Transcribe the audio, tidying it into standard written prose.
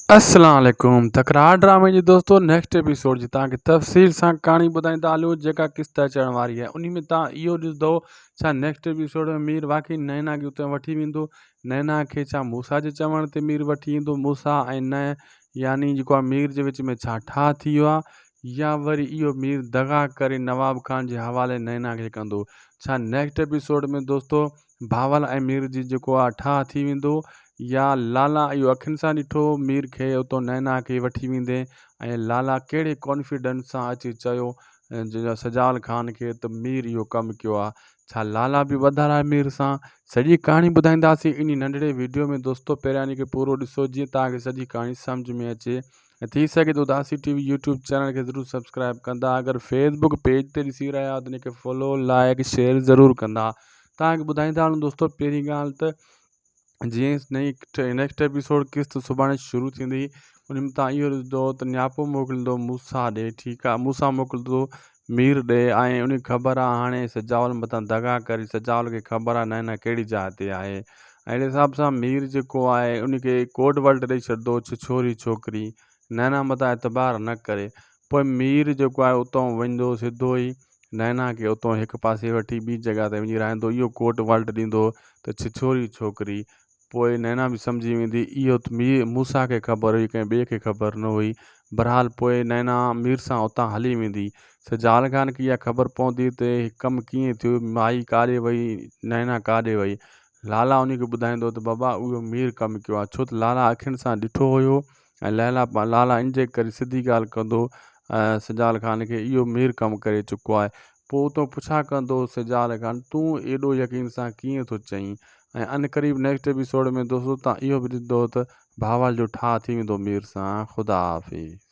अस्सलाम वालेकुम तकरार ड्रामे जी दोस्तों नेक्स्ट एपिसोड जी तव्हांखे तफ़सील सां कहाणी ॿुधाईंदा हलूं जेका क़िस्त अचण वारी आहे उन में तव्हां इहो ॾिसंदो छा नेक्स्ट एपिसोड में मीर वाक़ई नैना खे उते वठी वेंदो। नैना खे छा मूसा जे चवण ते मीर वठी ईंदो। मूसा ऐं न यानी जेको आहे मीर जे विच में छा ठाह थी वियो आहे या वरी इहो मीर दगा करे नवाब खान जे हवाले नैना खे कंदो। छा नेक्स्ट एपिसोड में दोस्तों भावल ऐं मीर जी जेको आहे ठाह थी वेंदो या लाला इहो अखियुनि सां ॾिठो मीर खे उतो नैना खे वठी वेंदे ऐं लाला कहिड़े कॉन्फिडेंस सां अची चयो सजाल ख़ान खे त मीर इहो कमु कयो आहे। छा लाला बि वधारा आहे मीर सां सॼी कहाणी ॿुधाईंदासीं इन नंढड़े वीडियो में दोस्तों। पहिरियां खे पूरो ॾिसो जीअं तव्हांखे सॼी कहाणी सम्झ में अचे ऐं थी सघे तो उदासी टीवी यूट्यूब चैनल खे ज़रूरु सब्सक्राइब कंदा। अगरि फेसबुक पेज ते ॾिसी रहिया आहियो त उनखे फॉलो लाइक शेयर ज़रूरु कंदा। तव्हांखे ॿुधाईंदा हलूं दोस्तों। पहिरीं ॻाल्हि त जीअं नई नेक्स्ट एपिसोड क़िस्त सुभाणे शुरू थींदी उन में तव्हां इहो ॾिसंदो त नियापो मोकिलींदो मूसा ॾे। ठीकु आहे मूसा मोकिलींदो मीर ॾे ऐं उनखे ख़बर आहे हाणे सजावल मथां दगा करे सजावल खे ख़बर आहे नैना कहिड़ी जाइ ते आहे। अहिड़े हिसाब सां मीर जेको आहे उनखे कोड वर्ड ॾेई छॾंदो छोरी छोकिरी नैना मथां एतबार न करे। पोइ मीर जेको आहे उतां वेंदो सिधो ई नैना खे उतां हिकु पासे वठी ॿी जॻह ते वञी रहंदो इहो कोड वर्ड ॾींदो त छोरी छोकिरी। पोइ नैना बि सम्झी वेंदी इहो त मूसा खे ख़बर हुई कंहिं ॿिए खे ख़बर न हुई। बहरहाल पोइ नैना मीर सां उतां हली वेंदी। सजाल ख़ान खे इहा ख़बर पवंदी त कमु कीअं थियो माई काॾे वई नैना काॾे वई। लाला उनखे ॿुधाईंदो त बाबा उहो मीर कमु कयो आहे छो त लाला अखियुनि सां ॾिठो हुयो ऐं लाला इन जे करे सिधी ॻाल्हि कंदो सजाल ख़ान खे इहो मीर कमु करे चुको आहे। पोइ उतो पुछा कंदो सजाल ख़ान तूं एॾो यकीन सां कीअं थो चईं ऐं अनक़रीब नेक्स्ट एपिसोड में दोस्तों तव्हां इहो बि ॾिसंदो त भावल जो ठाह थी वेंदो मीर सां। ख़ुदा हाफ़िज़।